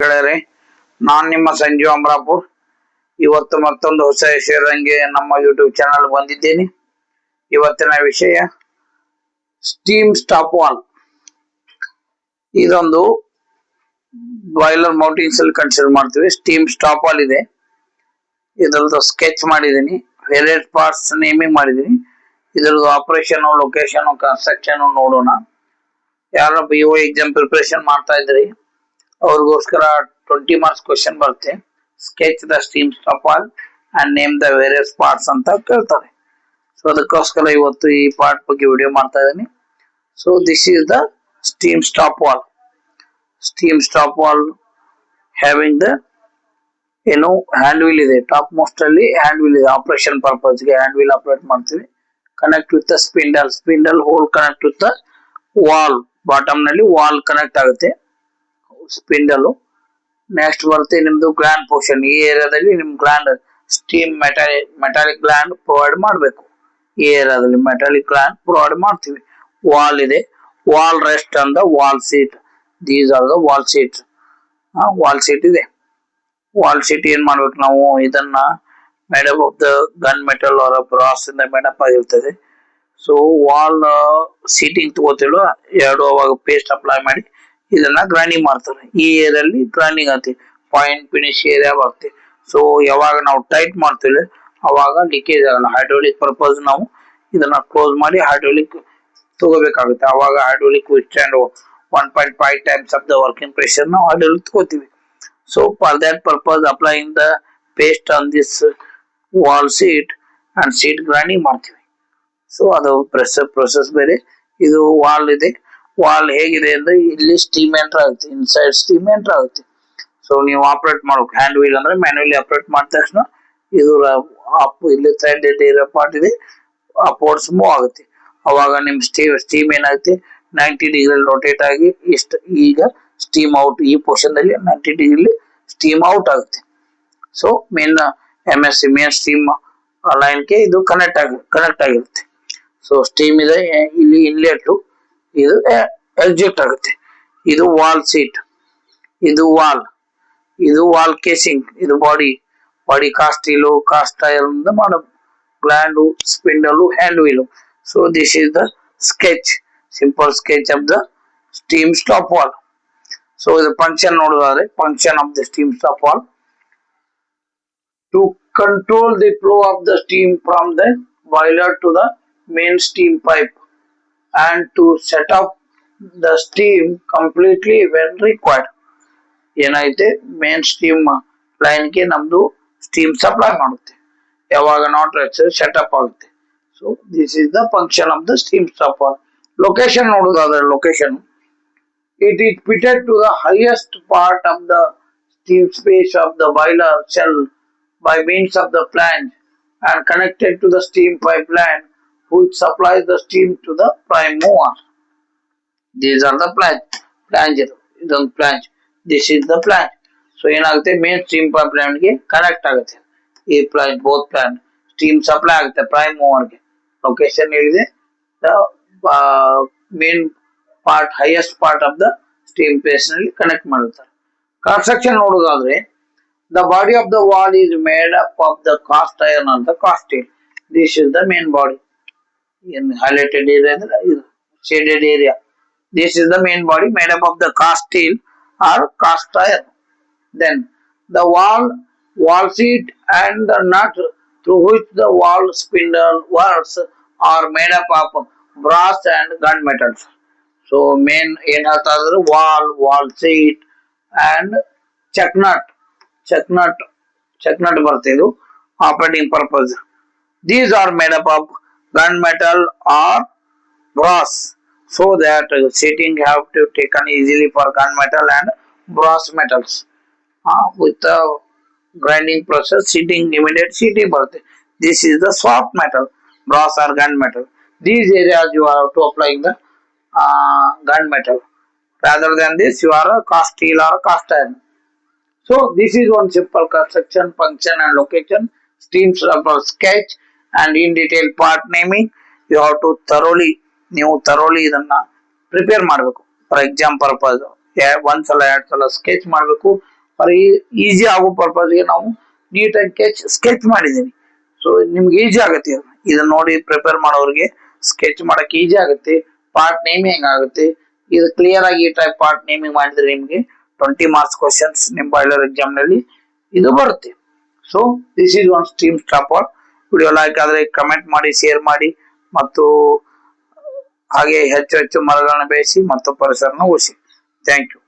ಗೆಳೆಯರೇ, ನಾನ್ ನಿಮ್ಮ ಸಂಜೀವ್ ಅಮರಾಪುರ್. ಇವತ್ತು ಮತ್ತೊಂದು ಹೊಸ ವಿಷಯದಂಗೆ ನಮ್ಮ ಯೂಟ್ಯೂಬ್ ಚಾನಲ್ ಬಂದಿದ್ದೇನೆ. ಇವತ್ತಿನ ವಿಷಯ ಸ್ಟೀಮ್ ಸ್ಟಾಪ್ ವಾಲ್. ಇದೊಂದು ಬಾಯ್ಲರ್ ಮೌಂಟಿಂಗ್ಸ್ ಅಲ್ಲಿ ಕನ್ಸಿಡರ್ ಮಾಡ್ತೀವಿ. ಸ್ಟೀಮ್ ಸ್ಟಾಪ್ ವಾಲ್ ಇದೆ. ಇದರದ್ದು ಸ್ಕೆಚ್ ಮಾಡಿದೀನಿ, ವೇರಿಯಸ್ ಪಾರ್ಟ್ಸ್ ನೇಮಿಂಗ್ ಮಾಡಿದೀನಿ. ಇದರದ್ದು ಆಪರೇಷನ್, ಲೊಕೇಶನ್, ಕನ್ಸ್ಟ್ರಕ್ಷನ್ ನೋಡೋಣ. ಯಾರು BO ಎಕ್ಸಾಮ್ ಪ್ರಿಪರೇಷನ್ ಮಾಡ್ತಾ ಇದ್ರಿ ಅವ್ರಿಗೋಸ್ಕರ 20 ಮಾರ್ಕ್ಸ್ ಕ್ವಶನ್ ಬರುತ್ತೆ. Sketch the steam stop wall and name the various parts ಅಂತ ಕೇಳ್ತಾರೆ. ಸೊ ಅದಕ್ಕೋಸ್ಕರ ಇವತ್ತು ಈ ಪಾರ್ಟ್ ಬಗ್ಗೆ ವಿಡಿಯೋ ಮಾಡ್ತಾ ಇದ್ದೀನಿ. So this is the steam stop valve. Steam stop valve having the hand wheel ಇದೆ. ಟಾಪ್ ಮೋಸ್ಟ್ ಅಲ್ಲಿ ಹ್ಯಾಂಡ್ ವೀಲ್ ಇದೆ. ಆಪರೇಷನ್ ಪರ್ಪಸ್ ಗೆ ಹ್ಯಾಂಡ್ ವೀಲ್ ಆಪರೇಟ್ ಮಾಡ್ತೀವಿ. Connect with the spindle hole connect with the valve. Bottom ನಲ್ಲಿ valve connect ಆಗುತ್ತೆ, spindle. Next ಬರುತ್ತೆ ನಿಮ್ದು gland portion. ಈ ಏರಿಯಾದಲ್ಲಿ ನಿಮ್ gland steam metallic gland provide ಮಾಡಬೇಕು. ಈ ಏರಿಯಾದಲ್ಲಿ ಮೆಟಾಲಿಕ್ ಗ್ಲ್ಯಾಂಡ್ ಪ್ರೊವೈಡ್ ಮಾಡ್ತೀವಿ. ವಾಲ್ ಇದೆ, wall rest and the wall seat. These are the wall seat. Wall seat ಇದೆ. ವಾಲ್ ಸೀಟ್ ಏನ್ ಮಾಡ್ಬೇಕು ನಾವು, ಇದನ್ನ made up of the gun metal ಅವರ ಬ್ರಾಸ್ ಇಂದ ಮೇಡಪ್ ಆಗಿರ್ತದೆ. ಸೊ ವಾಲ್ ಸೀಟಿಂಗ್ ತಗೋತಿಲ್ಲ, ಎರಡು ಅವಾಗ ಪೇಸ್ಟ್ ಅಪ್ಲೈ ಮಾಡಿ ಇದನ್ನ ಗ್ರೈಂಡಿಂಗ್ ಮಾಡ್ತಾರೆ. ಈ ಏರಿಯಲ್ಲಿ ಗ್ರೈಂಡಿಂಗ್ ಆಗ್ತದೆ, ಪಾಯಿಂಟ್ ಫಿನಿಶ್ ಏರಿಯಾ ಬರುತ್ತೆ. ಸೊ ಯಾವಾಗ ನಾವು ಟೈಟ್ ಮಾಡ್ತೀವಿ ಅವಾಗ ಲೀಕೇಜ್ ಆಗಲ್ಲ. ಹೈಡ್ರೋಲಿಕ್ ಪರ್ಪಸ್ ನಾವು ಇದನ್ನ ಕ್ಲೋಸ್ ಮಾಡಿ ಹೈಡ್ರೋಲಿಕ್ ತಗೋಬೇಕಾಗುತ್ತೆ. ಅವಾಗ hydraulic withstand 1.5 times of the working pressure ನಾವು ಹೈಡ್ರೋಲಿಕ್ ತಗೋತೀವಿ. So for that purpose applying the paste on this valve seat and seat grinding ಮಾಡ್ತೀವಿ. ಸೊ ಅದು ಪ್ರೊಸೆಸ್ ಬೇರೆ, ಇದು ವಾಲ್ ಇದೆ. ವಾಲ್ ಹೇಗಿದೆ ಅಂದ್ರೆ ಇಲ್ಲಿ ಸ್ಟೀಮ್ ಎಂಟರ್ ಆಗುತ್ತೆ, ಇನ್ಸೈಡ್ ಸ್ಟೀಮ್ ಎಂಟರ್ ಆಗುತ್ತೆ. ಸೊ ನೀವು ಆಪರೇಟ್ ಮಾಡ್ಬೇಕು. ಹ್ಯಾಂಡ್ ವೀಲ್ ಅಂದ್ರೆ ಮ್ಯಾನ್ಯುವಲಿ ಆಪರೇಟ್ ಮಾಡಿದ ತಕ್ಷಣ ಇದು ಇಲ್ಲಿ ಥ್ರೆಡ್ ಇರೋ ಪಾರ್ಟ್ ಇದೆ, ಆ ಪೋರ್ಟ್ಸ್ ಮೂವ್ ಆಗುತ್ತೆ. ಅವಾಗ ನಿಮ್ ಸ್ಟೀಮ್ ಏನಾಗುತ್ತೆ, 90 ಡಿಗ್ರಿ ರೊಟೇಟ್ ಆಗಿ ಈಗ ಸ್ಟೀಮ್ ಔಟ್. ಈ ಪೋರ್ಷನ್ ದಲ್ಲಿ 90 ಡಿಗ್ರಿ ಸ್ಟೀಮ್ ಔಟ್ ಆಗುತ್ತೆ. So main MSC main steam ಲೈನ್ಗೆ ಇದು ಕನೆಕ್ಟ್ ಆಗಿರುತ್ತೆ. ಸೊ ಸ್ಟೀಮ್ ಇದೆ, ಇಲ್ಲಿ ಇನ್ಲೆಟ್, ಇದು ಎಕ್ಸಿಟ್ ಆಗುತ್ತೆ. ಇದು ವಾಲ್ ಸೀಟ್, ಇದು ವಾಲ್ ಕೇಸಿಂಗ್, ಇದು body cast steel, cast iron ಮಾಡೋ gland, spindle, hand wheel. So this is the sketch, simple sketch of the steam stop valve. So ಇದು ಫಂಕ್ಷನ್ ನೋಡೋದಾದ್ರೆ, function of the steam stop valve to control the flow of the steam from the boiler to the main steam pipe and to set up the steam completely when required. ಏನೈತೆ main steam line ಗೆ ನಮ್ದು steam supply ಮಾಡುತ್ತೆ. ಯಾವಾಗ not setup ಆಗುತ್ತೆ. So this is the function of the steam stop wall. Location ನೋಡೋದಾದ್ರೆ, location it is fitted to the highest part of the steam space of the boiler shell by means of the flange and connected to the steam pipeline which supplies the steam to the prime mover. These are the flange. Idon flange. This is the flange. So ಏನಾಗುತ್ತೆ, main steam pipeline ಗೆ connect ಆಗುತ್ತೆ. ಈ flange, both flange steam supply ಆಗುತ್ತೆ prime mover ಗೆ. Location ಹೇಳಿದೆ, main part, highest part of the steam space ನಲ್ಲಿ connect ಮಾಡುತ್ತಾರೆ. Construction ನೋಡೋದಾದ್ರೆ, the body of the wall is made up of the cast iron and the cast steel. This is the main body. In highlighted area, shaded area. This is the main body made up of the cast steel or cast iron. Then the wall seat and the nut through which the wall spindle works are made up of brass and gun metals. So main ಏನ್ ಹೇಳ್ತಾ ಇದ್ರೆ, wall seat and check nut ಬರುತ್ತೆ. ಇದು operating purpose. These are made up of gun metal or brass, so that seating have to taken easily for gun metal and brass metals. With the grinding process, immediate seating ಬರುತ್ತೆ. This is the soft metal, brass or gun metal. These areas you have to applying the gun metal. Rather than this, you are a cast steel or cast iron. So this is one simple construction, function and location, steam sketch and in detail part naming. You have to thoroughly ಇದನ್ನ prepare ಮಾಡಬೇಕು. For exam purpose ಒಂದ್ಸಲ 2 ಸಲ sketch ಮಾಡಬೇಕು. Easy ಆಗೋ ಪರ್ಪಸ್ಗೆ ನಾವು ನೀಟಾಗಿ sketch ಮಾಡಿದ್ದೀನಿ. So ನಿಮ್ಗೆ ಈಜಿ ಆಗುತ್ತೆ ಇದನ್ನ ನೋಡಿ ಪ್ರಿಪೇರ್ ಮಾಡೋರಿಗೆ ಸ್ಕೆಚ್ ಮಾಡಕ್ ಈಜಿ ಆಗುತ್ತೆ. ಪಾರ್ಟ್ ನೇಮಿಂಗ್ ಆಗುತ್ತೆ. ಇದು ಕ್ಲಿಯರ್ ಆಗಿ ಈ ಟೈಪ್ ಪಾರ್ಟ್ ನೇಮಿಂಗ್ ಮಾಡಿದ್ರೆ ನಿಮ್ಗೆ 20 ಮಾರ್ಕ್ಸ್ ಕ್ವಶನ್ಸ್ ನಿಮ್ ಬಾಯ್ಲರ್ ಎಕ್ಸಾಮ್ ನಲ್ಲಿ ಇದು ಬರುತ್ತೆ. So this is one steam stopper. Video like ಆದ್ರೆ ಕಮೆಂಟ್ ಮಾಡಿ, ಶೇರ್ ಮಾಡಿ ಮತ್ತು ಹಾಗೆ ಹೆಚ್ಚು ಹೆಚ್ಚು ಮರಗಳನ್ನು ಬೆಳೆಸಿ ಮತ್ತು ಪರಿಸರನ ಉಳಿಸಿ. Thank you.